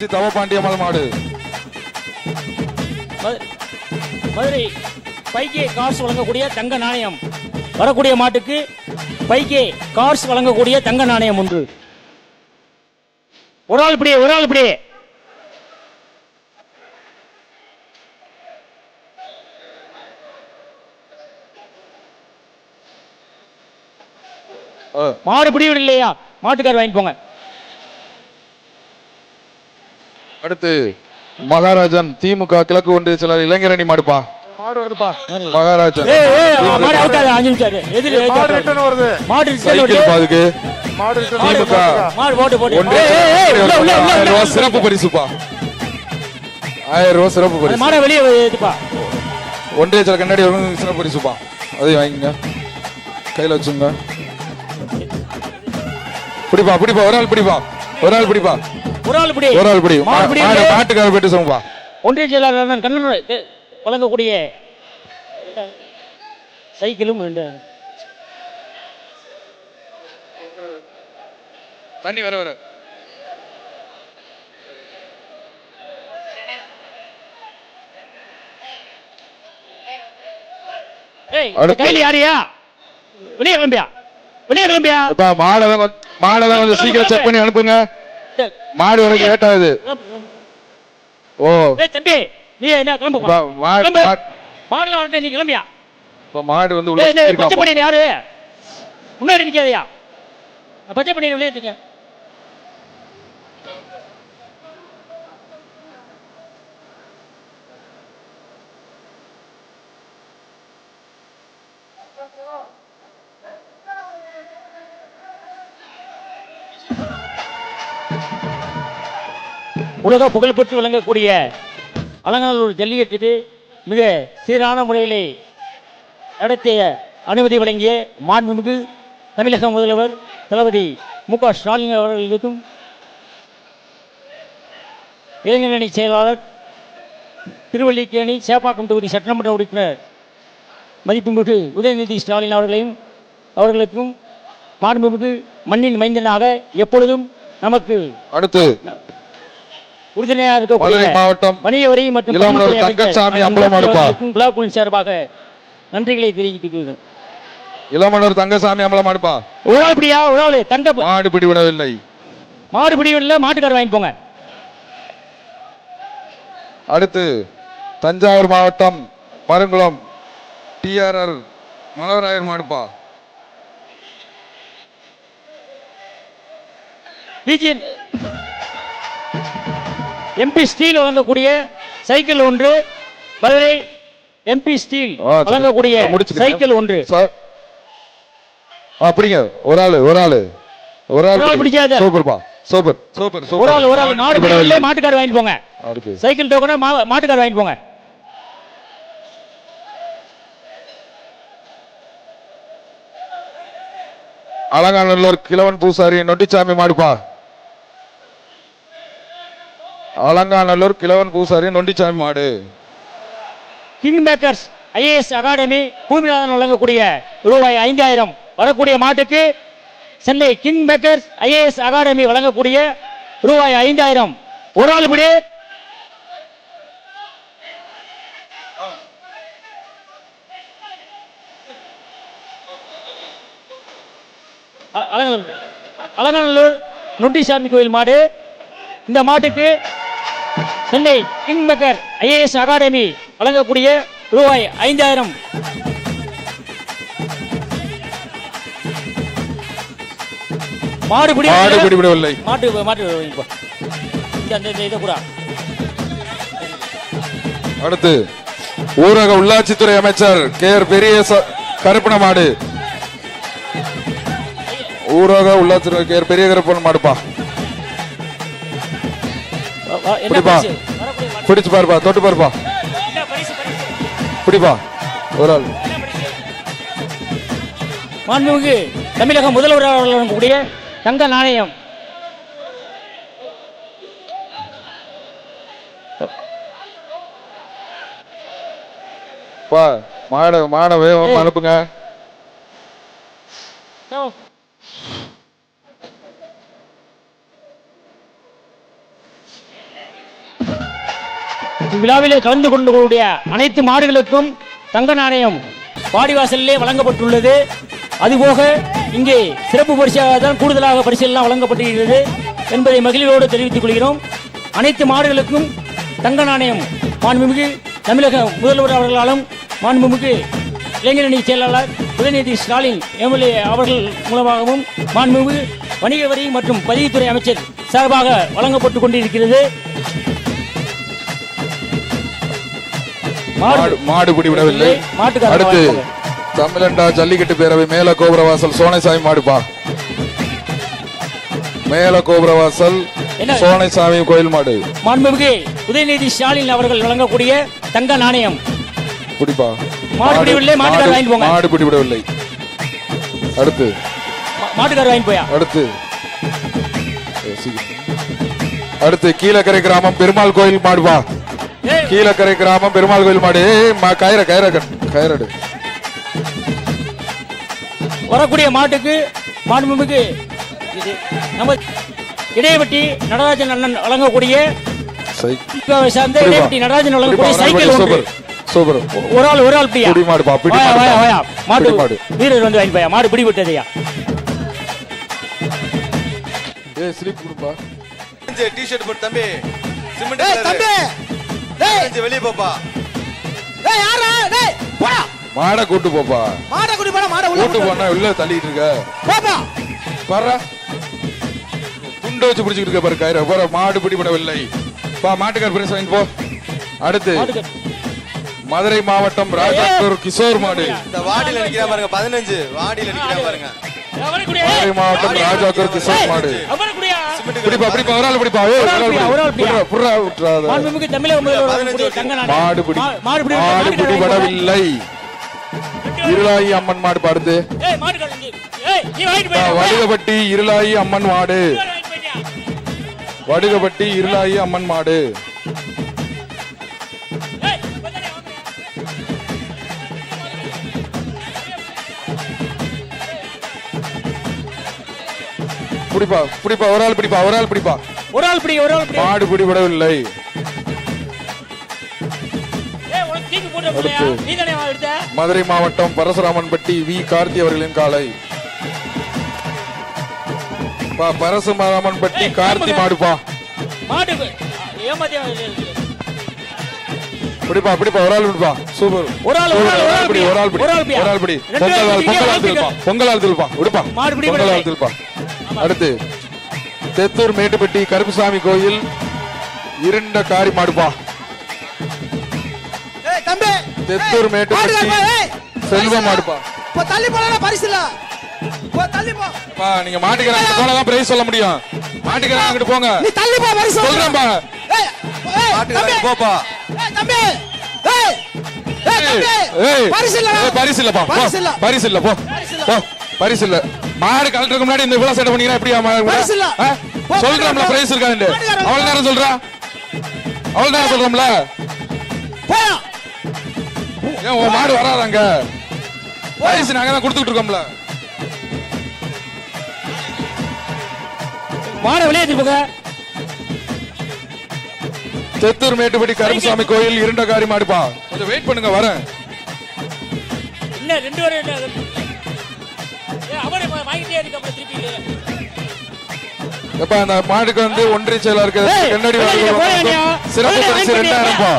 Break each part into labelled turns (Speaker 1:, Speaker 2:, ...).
Speaker 1: தவபாண்டியம்மாள் மாடு
Speaker 2: மதுரை பைகே கார்ஸ் வழங்கக்கூடிய தங்க நாணயம். வரக்கூடிய மாட்டுக்கு பைகே கார்ஸ் வழங்கக்கூடிய தங்க நாணயம் ஒன்று. ஒரு ஆள் இப்படி மாடு பிடிவிட இல்லையா? மாட்டுக்கார் வாங்கி போங்க.
Speaker 1: அடுத்து மகாராஜன் திமுக கிழக்கு ஒன்றிய செயலர் இளைஞரணி மாடுப்பா.
Speaker 3: மாடு வருதுப்பா.
Speaker 1: மகாராஜன்
Speaker 2: மாடு அவுட்டாது. 5 நிமிஷம் எதிரி
Speaker 3: மாடு ரிட்டர்ன் வருது.
Speaker 2: மாடு ரிட்டர்ன் வருது.
Speaker 1: பாதுக்கு
Speaker 3: மாடு ரிட்டர்ன்
Speaker 1: திமுக
Speaker 2: மாடு போட்டு
Speaker 1: ₹1000 சிறப்பு பரிசுப்பா. ₹1000 சிறப்பு பரிசு.
Speaker 2: மாட வெளியே ஏத்துப்பா.
Speaker 1: ஒன்றிய செயலர் கண்ணாடி சிறப்பு பரிசுப்பா. அதையும் வாங்கிங்க, கையில வச்சுங்க. பிடிப்பா ஒரு ஆள் பிடிப்பா.
Speaker 2: ஒரு ஆள் பிடி.
Speaker 1: மாட்டுக்கார போயிட்டு சொல்லுப்பா.
Speaker 2: ஒன்றிய செயலாளர் கண்ணன் வழங்கக்கூடிய சைக்கிளும்
Speaker 1: தண்ணி வர
Speaker 2: கையில் யாரியா? வெளியே கிளம்பியா?
Speaker 1: மாடதான் கொஞ்சம் சீக்கிரம் செக் பண்ணி அனுப்புங்க. மாடு வரைக்கும் லேட் ஆகுது. ஓ
Speaker 2: தம்பி, நீ என்ன கிளம்பு. மாடுல வந்து நீ கிளம்பியா?
Speaker 1: மாடு வந்து உள்ள
Speaker 2: பச்சை பண்ணி யாரு முன்னாடி நிக்காதயா? பச்சை பண்ணி வெளியே இருக்க. உலக புகழ்பெற்று விளங்கக்கூடிய அலங்காநல்லூர் ஜல்லிக்கட்டு மிக சீரான முறையிலே நடத்திய அனுமதி வழங்கிய மாண்புமிகு தமிழக முதல்வர் தளபதி மு.க. ஸ்டாலின் அவர்களுக்கும், இளைஞரணி செயலாளர் திருவல்லிக்கேணி சேப்பாக்கம் தொகுதி சட்டமன்ற உறுப்பினர் மதிப்புமிகு உதயநிதி ஸ்டாலின் அவர்களுக்கும் மாண்புமிகு மண்ணின் மைந்தனாக எப்பொழுதும் நமக்கு
Speaker 1: அடுத்து
Speaker 2: உறுதுணையாக இருக்கக்கூடிய
Speaker 1: மாவட்டம்
Speaker 2: வணிக வரி மற்றும்
Speaker 1: தங்கசாமி அம்பலமாடுப்பா
Speaker 2: சார்பாக நன்றிகளை தெரிவித்துக்கிறேன்.
Speaker 1: இளமனூர் தங்கசாமி அம்பலமாடுப்பா.
Speaker 2: ஒரு ஆள் தங்க
Speaker 1: மாடு பிடிவிடவில்லை.
Speaker 2: மாட்டுக்கார வாங்கி போங்க.
Speaker 1: அடுத்து தஞ்சாவூர் மாவட்டம் மருங்குளம் TRR மனோராயர் மாடுப்பா.
Speaker 2: MP ஸ்டீல் வழங்கக்கூடிய சைக்கிள் ஒன்று. மதுரை MP ஸ்டீல் வழங்கக்கூடிய சைக்கிள் ஒன்று.
Speaker 1: அப்படிங்க ஒரு ஆள்
Speaker 2: பிடிக்காத.
Speaker 1: சூப்பர்ப்பா. சூப்பர்.
Speaker 2: ஒரு ஆள் மாட்டுக்கார வாங்கி போங்க. சைக்கிள் டோக்கனா மாட்டுக்கார வாங்கி போங்க.
Speaker 1: அலங்காநல்லூர் கிழவன் பூசாரி நொட்டிச்சாமி மாடுப்பா. அலங்காநல்லூர் கிழவன் பூசாரி நொண்டிச்சாமி மாடு.
Speaker 2: King Makers IAS Academy Bhoominathan வழங்கக்கூடிய ₹5000. வரக்கூடிய மாட்டுக்கு Chennai King Makers IAS Academy வழங்கக்கூடிய ₹5000. ஒரு ஆள் இப்படி. அலங்காநல்லூர் நொண்டிசாமி கோயில் மாடு. இந்த மாட்டுக்கு Chennai king maker IAS Academy வழங்கக்கூடிய ₹5000. மாடு பிடிவிடவில்லை.
Speaker 1: அடுத்து ஊரக உள்ளாட்சித்துறை அமைச்சர் KR பெரிய கருப்பண மாடு. ஊரக உள்ளாட்சித்துறை KR பெரிய கருப்பண மாடுப்பா. பிடிச்சு பாருப்பா, தொட்டு பாருப்பா. பிடிப்பா ஒரு ஆள்.
Speaker 2: மாண்புமிகு தமிழக முதல்வர் அவர்களுடைய தங்க நாணயம்.
Speaker 1: மாணவ அனுப்புங்க.
Speaker 2: இவ்விழாவிலே கலந்து கொள்ளக்கூடிய அனைத்து மாடுகளுக்கும் தங்க நாணயம் வாடிவாசலிலே வழங்கப்பட்டுள்ளது. அதுபோக இங்கே சிறப்பு பரிசாக தான் கூடுதலாக பரிசெல்லாம் வழங்கப்பட்டிருக்கிறது என்பதை மகிழ்வோடு தெரிவித்துக் கொள்கிறோம். அனைத்து மாடுகளுக்கும் தங்க நாணயம் மாண்புமிகு தமிழக முதல்வர் அவர்களாலும் மாண்புமிகு இளைஞரணி செயலாளர் உதயநிதி ஸ்டாலின் எம்எல்ஏ அவர்கள் மூலமாகவும் மாண்புமிகு வணிக வரி மற்றும் பதிவுத்துறை அமைச்சர் சார்பாக வழங்கப்பட்டுக் கொண்டிருக்கிறது.
Speaker 1: மாடு பிடிவிடவில்லை. அடுத்து தமிழண்டா ஜல்லிக்கட்டு பேரவை மேல கோபுரவாசல் சோனைசாமி மாடுப்பா. மேல கோபுரவாசல் சோனைசாமி கோயில் மாடு.
Speaker 2: மாண்புமிகு உதயநிதி ஸ்டாலின் அவர்கள் வழங்கக்கூடிய தங்க நாணயம்
Speaker 1: பிடிப்பா.
Speaker 2: மாடு பிடிவில்லை. மாட்டுக்காரர் வாங்கி போங்க.
Speaker 1: மாடு பிடிவிடவில்லை. அடுத்து
Speaker 2: மாட்டுக்காரர் வாங்கி போயா.
Speaker 1: அடுத்து கீழக்கரை கிராமம் பெருமாள் கோயில் மாடுப்பா. கீழக்கரை கிராமம் பெருமாள் கோயில் மாடு. கயிறடு
Speaker 2: வரக்கூடிய மாட்டுக்கு மாண்புமிகு நம்ம இடையவட்டி நடராஜன் அண்ணன் வழங்கக்கூடிய சார்ந்த இடையவட்டி நடராஜன் வழங்கக்கூடிய சைக்கிள் ஒன்று.
Speaker 1: சூப்பர்.
Speaker 2: ஒரு ஆள் பிடியா.
Speaker 1: மாடு
Speaker 2: வீரர் வந்து வாங்கி போயா. மாடு பிடி விட்டதையா.
Speaker 1: ஸ்லிப் கொடுப்பா.
Speaker 4: டி-ஷர்ட் போட்டு தம்பி. சிமெண்ட் தம்பி. டேய் வெளிய போப்பா. டேய் யாரா? டேய் போடா.
Speaker 1: மாட கூட்டி போப்பா.
Speaker 4: மாட கூட்டி போடா. மாட உள்ள
Speaker 1: கூட்டி போனா உள்ள தள்ளிட்டு இருக்க.
Speaker 4: போப்பா.
Speaker 1: பாறா. துண்டு வச்சு பிடிச்சிட்டு இருக்க பாரு கயிறு. பாரு மாடு பிடிபடவில்லை. பா மாட்டுக்கார பிரைஸ் வாங்கி போ. அடுத்து மதுரை மாவட்டம் ராஜாக்கூர் கிஷோர் மாடு.
Speaker 4: இந்த வாடியில நிக்கிறா பாருங்க 15. வாடியில நிக்கிறா பாருங்க.
Speaker 1: மதுரை மாவட்டம் ராஜாக்கூர் கிஷோர் மாடு. பிடிப்பா பிடிப்பா. ஒரு ஆள் பிடிப்பா. புறா விட்டுறாத.
Speaker 2: மாண்புமிகு தமிழக முதல்வர் தங்க நாணயம்.
Speaker 1: மாடு பிடிபடவில்லை. இருளாயி அம்மன் மாடு பாடுது. வடுகப்பட்டி இருளாயி அம்மன் மாடு. வடுகப்பட்டி இருளாயி அம்மன் மாடு. பிடிப்பா பிடிப்பா. ஒரு ஆள் பிடிப்பா. மாடு பிடிபடவில்லை. மதுரை மாவட்டம் பரசுராமன்பட்டி வி கார்த்தி அவர்களின் காலை. பரசுராமன்பட்டி கார்த்தி மாடுப்பா. பிடிப்பா பிடிப்பா. ஒரு ஆள் பிடிப்பா. சூப்பர். ஒரு ஆள் பிடி. பொங்கல் ஆழ்த்துப்பா. விடுப்பா. பொங்கல் ஆழ்த்துப்பா. அடுத்து தெத்தூர் மேட்டுப்பட்டி கருப்புசாமி கோயில் இருண்ட காரி மாடுப்பா.
Speaker 4: தம்பி.
Speaker 1: தெத்தூர் மேட்டுப்பட்டி செல்வ மாடுப்பா.
Speaker 4: தள்ளி போடா பரிசு இல்ல. தள்ளி போ.
Speaker 1: பா நீங்க மாட்டுக்கறாங்க போனா தான் பிரைஸ் சொல்ல முடியும். மாட்டுக்கறாங்க அங்க போங்க.
Speaker 4: நீ தள்ளி போ பரிசு
Speaker 1: சொல்றேன்பா.
Speaker 4: மாட்டுக்கறாங்க போப்பா. தம்பி. பரிசு இல்ல.
Speaker 1: பரிசு இல்லப்பா. பரிசு இல்ல. போ. பரிசு இல்ல. மாடு கலெக்டருக்கு முன்னாடி இந்த விழா செட் பண்ணீங்கன்னா எப்படியா சொல்றோம்ல பிரைஸ் இருக்கான்னு. அவ்வளவு நேரம் சொல்றோம்ல. ஏன் உன் மாடு வராதாங்க? பரிசு நாங்க தான் கொடுத்துட்டு இருக்கோம்ல.
Speaker 2: மாடு விளையாட்டு போக.
Speaker 1: தெத்தூர் மேட்டுப்பட்டி கருப்புசாமி கோயில் இருண்ட காரி மாடுப்பா. கொஞ்சம் வெயிட் பண்ணுங்க வரேன்.
Speaker 2: இன்னும் 2 வரை அவரே வாங்கிட்டே இருக்க. அப்புறம் திருப்பி
Speaker 1: எப்ப அந்த மாடுக்கு வந்து ஒன்றிய செயலாளருக்கு கண்ணாடி சிறப்பு பரிசு 2000 பா.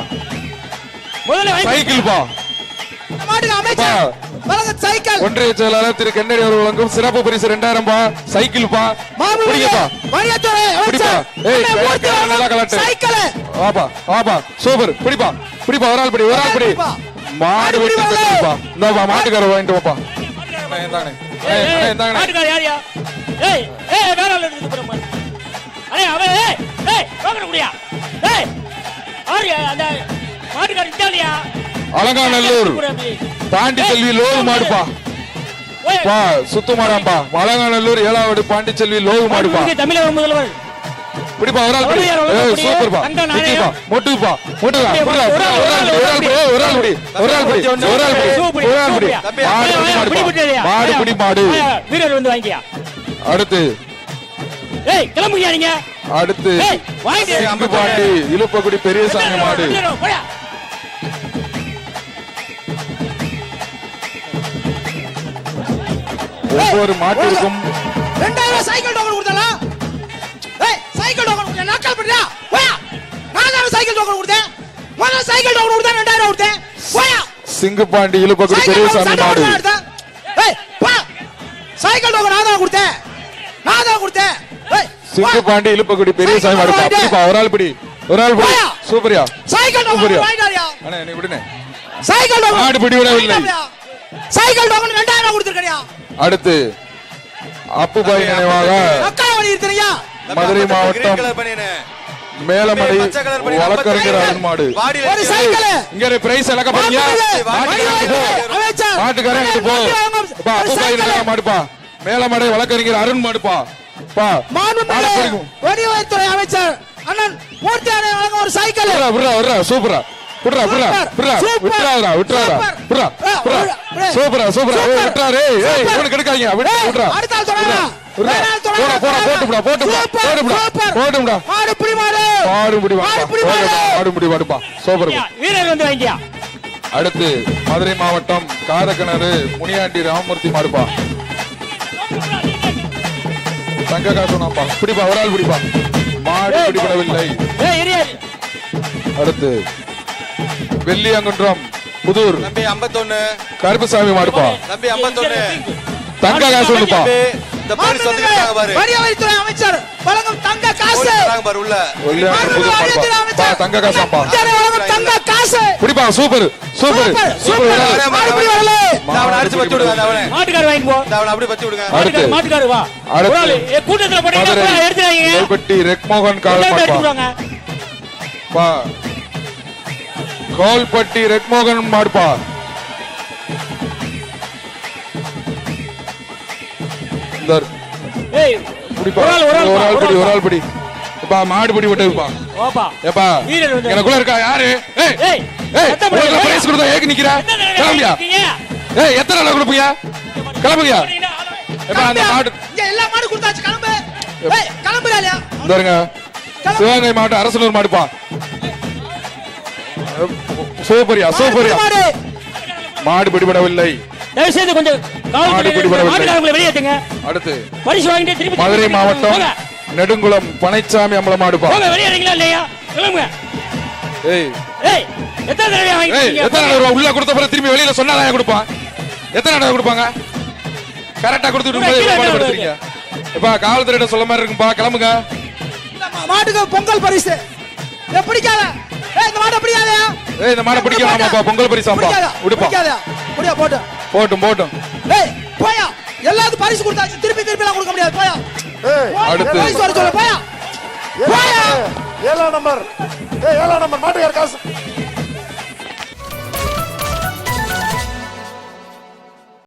Speaker 1: சைக்கிள் பா. ஒன்றிய செயலாளர் திரு கண்ணாடி அவர்கள் வழங்கும் சிறப்பு பரிசு 2000 பா. சைக்கிள் பா. பிடிக்கப்பா. நல்லா கலட்டு. வாப்பா. சூப்பர். பிடிப்பா. ஒரு ஆள் பிடி. மாடு வெட்டி பிடிப்பா. இந்தாப்பா மாட்டுக்கார வாங்கிட்டு வாப்பா.
Speaker 2: மாட்டுக்கார யாரியா? ஏய் வேற ஆள் எடுத்து போற மாதிரி. அடே அவன் வாங்கற முடியா? ஆரியா அந்த மாட்டுக்கார இட்டாலியா?
Speaker 1: அலங்காநல்லூர் பாண்டி செல்வி லோகு மாடுப்பா. சுத்து மாடாம்பா. அலங்காநல்லூர் 7வது பாண்டி செல்வி லோகு மாடுப்பா.
Speaker 2: தமிழக முதல்வர்
Speaker 1: பிடிப்பா. ஒரு ஆள் பிடி. சூப்பர்ப்பா. மொட்டுப்பா. மாடு பிடி. மாடு.
Speaker 2: வீரர் வந்து வாங்கியா.
Speaker 1: அடுத்து
Speaker 2: ஏய் கிளம்புங்க நீங்க.
Speaker 1: அடுத்து
Speaker 2: ஏய் வாங்க.
Speaker 1: சிங்குபாண்டி இலுப்பக்குடி பெரியசாமி மாடு.
Speaker 2: போயா.
Speaker 1: ஒவ்வொரு மாட்டிற்கும்
Speaker 5: 2000 சைக்கிள் டோக்கன் கொடுத்தலாம். ஏய் சைக்கிள் டோக்கன் கொடுத்தா நக்கல் பண்றியா? போயா. நான் தான் சைக்கிள் டோக்கன் கொடுத்தேன். முதல்ல சைக்கிள் டோக்கன் கொடுத்தா 2000 கொடுத்தேன். போயா.
Speaker 1: சிங்குபாண்டி இலுப்பக்குடி பெரியசாமி மாடு.
Speaker 5: ஏய் பா. சைக்கிள் டோக்கன் நான் தான் கொடுத்தேன். நான் தான் கொடுத்தேன். ஏய்
Speaker 1: சிங்குபாண்டி இலுப்பக்குடி பெரியசாமி மாடு. அப்படிப்பா ஒரு ஆள் பிடி. ஒரு ஆள் பிடி. சூப்பரியா.
Speaker 5: Cycle token வாங்கிட்டாரியா?
Speaker 1: அண்ணா என்னை விடுனே.
Speaker 5: சைக்கிள் டோக்கன்
Speaker 1: மாடு பிடி விடவில்லை.
Speaker 5: Cycle token 2000 கொடுத்திருக்கறியா?
Speaker 1: அடுத்து அப்புபாய் நினைவாக
Speaker 5: நக்காவடி இருக்கியா?
Speaker 1: மதுரை மாவட்டம்
Speaker 4: கலர் பண்ணினே
Speaker 1: மேலமடை வழக்கறிஞர் அருண் மாடு.
Speaker 5: ஒரு சைக்கிள்
Speaker 1: இங்க பிரைஸ் இலக்க போறீங்க. மாட்டுக்காரன் இங்க போ. பா அப்புபாய் நினைவாக மாடுப்பா. மேலமடை வழக்கறிஞர் அருண் மாடுப்பா. பா
Speaker 5: வணிகத்துறை அமைச்சர் அண்ணன் மூர்த்தியாரை வழங்க ஒரு சைக்கிள்.
Speaker 1: விட்றா விட்றா சூப்பரா. விட்றா விட்றா விட்றா விட்றாதா விட்றாதா விட்றா விட்றா சூப்பரா சூப்பரா. ஏய் விட்றாரு. ஏய் இவனுக்கு எடுக்காதீங்க. விட்றா
Speaker 5: அடுத்த ஆள் தொடரா.
Speaker 1: போடா போடா போட்டுடா போட்டுடா போட்டுடா போட்டுடா.
Speaker 5: மாடு புடி மாடு.
Speaker 1: மாடு முடி மாடு முடி மாடுப்பா. சூப்பர்.
Speaker 2: வீரர் வந்து வாங்கியா.
Speaker 1: அடுத்து மதுரை மாவட்டம் காரக்கிணறு முனியாண்டி ராமமூர்த்தி மாடுப்பா. தங்க காசுனாப்பா. பிடிப்பா ஒரு ஆள் பிடிப்பா. மாடு பிடிபடவில்லை.
Speaker 2: ஏய் எரியா.
Speaker 1: அடுத்து வெள்ளியங்குன்றம் புதூர்
Speaker 4: தம்பி 51
Speaker 1: கருப்புசாமி மாடுப்பா.
Speaker 4: தம்பி 51
Speaker 1: தங்க காசு ஒண்ணுப்பா.
Speaker 4: இந்த பரிசு வந்துட்டாங்க பாரு.
Speaker 5: வணிகத்துறை அமைச்சர் வழங்கும் தங்க காசு.
Speaker 4: போறாங்க பாரு உள்ள.
Speaker 1: வெள்ளியங்குன்றம் புதூர் மாடுப்பா. தங்க காசாப்பா.
Speaker 5: தங்க காசு.
Speaker 1: பிடிப்பா சூப்பர் சூப்பர் சூப்பர்.
Speaker 5: மாடு புடி வரல.
Speaker 4: அவனை அடிச்சு பத்தி விடுங்க அவனை.
Speaker 2: மாட்டுக்கார வாங்கி போ.
Speaker 4: அவனை அப்படியே பத்தி விடுங்க.
Speaker 1: அடுத்து
Speaker 2: மாட்டுக்கார வா.
Speaker 1: அடுத்து
Speaker 2: ஒரு ஆளு கூட்டத்துல போறீங்க எடுத்துறாங்க.
Speaker 1: கோல்பட்டி ரெக்மோகன் கால்
Speaker 2: எடுத்துறாங்க.
Speaker 1: மாடுப்பா. பா கோல்பட்டி ரெக்மோகன் மாடுப்பா. இந்த
Speaker 2: ஏய்
Speaker 1: பிடிப்பா.
Speaker 2: ஒரு ஆள்
Speaker 1: பிடி ஒரு ஆள் பிடி. எப்பா மாடு பிடி விட்டுப்பா.
Speaker 2: ஓப்பா.
Speaker 1: எப்பா
Speaker 2: வீரர் வந்து
Speaker 1: எனக்குள்ள இருக்கா யாரு? ஏய்
Speaker 2: ஏய்
Speaker 1: ஏய் உங்களுக்கு பிரைஸ் கொடுத்தா ஏக்கு நிக்கிற. கிளம்பியா. ஏய் எத்தனை நாள் கொடுப்பீங்க? கிளம்புங்க. எப்பா அந்த மாடு
Speaker 5: இங்க எல்லா மாடு கொடுத்தாச்சு கிளம்பு. ஏய் கிளம்புறாலியா?
Speaker 1: இந்தங்க சிவகங்கை மாவட்டம் அரசனூர் மாடுப்பா. சூப்பரியா சூப்பரியா. மாடு பிடிபடவில்லை.
Speaker 2: தயவு செய்து கொஞ்சம்
Speaker 1: மாடு பிடிபடவில்லை.
Speaker 2: மாட்டுக்காரங்களை வெளியேத்துங்க.
Speaker 1: அடுத்து
Speaker 2: பரிசு வாங்கிட்டு திருப்பி
Speaker 1: மதுரை மாவட்டம் நெடுங்குளம் பனைச்சாமி அம்பலம் மாடுப்பா.
Speaker 2: போங்க வெளியேறீங்களா இல்லையா? கிளம்புங்க.
Speaker 1: ஏய்
Speaker 2: ஏய் எத்தனை தடவை
Speaker 1: ஏய்
Speaker 2: வாங்கிட்டீங்க?
Speaker 1: எத்தனை ரூபாய் உள்ள கொடுத்த பிறகு திரும்பி வெளியில சொன்னாதான் கொடுப்பான். எத்தனை தடவை கொடுப்பாங்க? கரெக்டா கொடுத்துட்டு பாடுபடுறீங்க. எப்பா காவல்துறையிட்ட சொல்ல மாதிரி இருக்கும்பா. கிளம்புங்க.
Speaker 5: மாட்டுக்கு பொங்கல் பரிசு. ஏய் பிடிக்காத. ஏய் இந்த மாட்டை பிடிக்காதயா?
Speaker 1: ஏய் இந்த மாடை பிடிக்கலாமாப்பா. பொங்கல் பரிசாம்பா. விடுப்பா.
Speaker 5: பிடிக்காதயா? புடியா போடு.
Speaker 1: போட்டும் போட்டும்.
Speaker 5: ஏய் போயா. எல்லாத்துக்கும் பரிசு கொடுத்தாச்சு. திருப்பி எல்லாம் கொடுக்க முடியாது. போயா.
Speaker 1: அடுத்து
Speaker 5: பரிசு வர சொல்ல போயா. போயா.
Speaker 3: 7ஆம் நம்பர். ஏய் 7ஆம் நம்பர் மாட்டுக்கார காசு.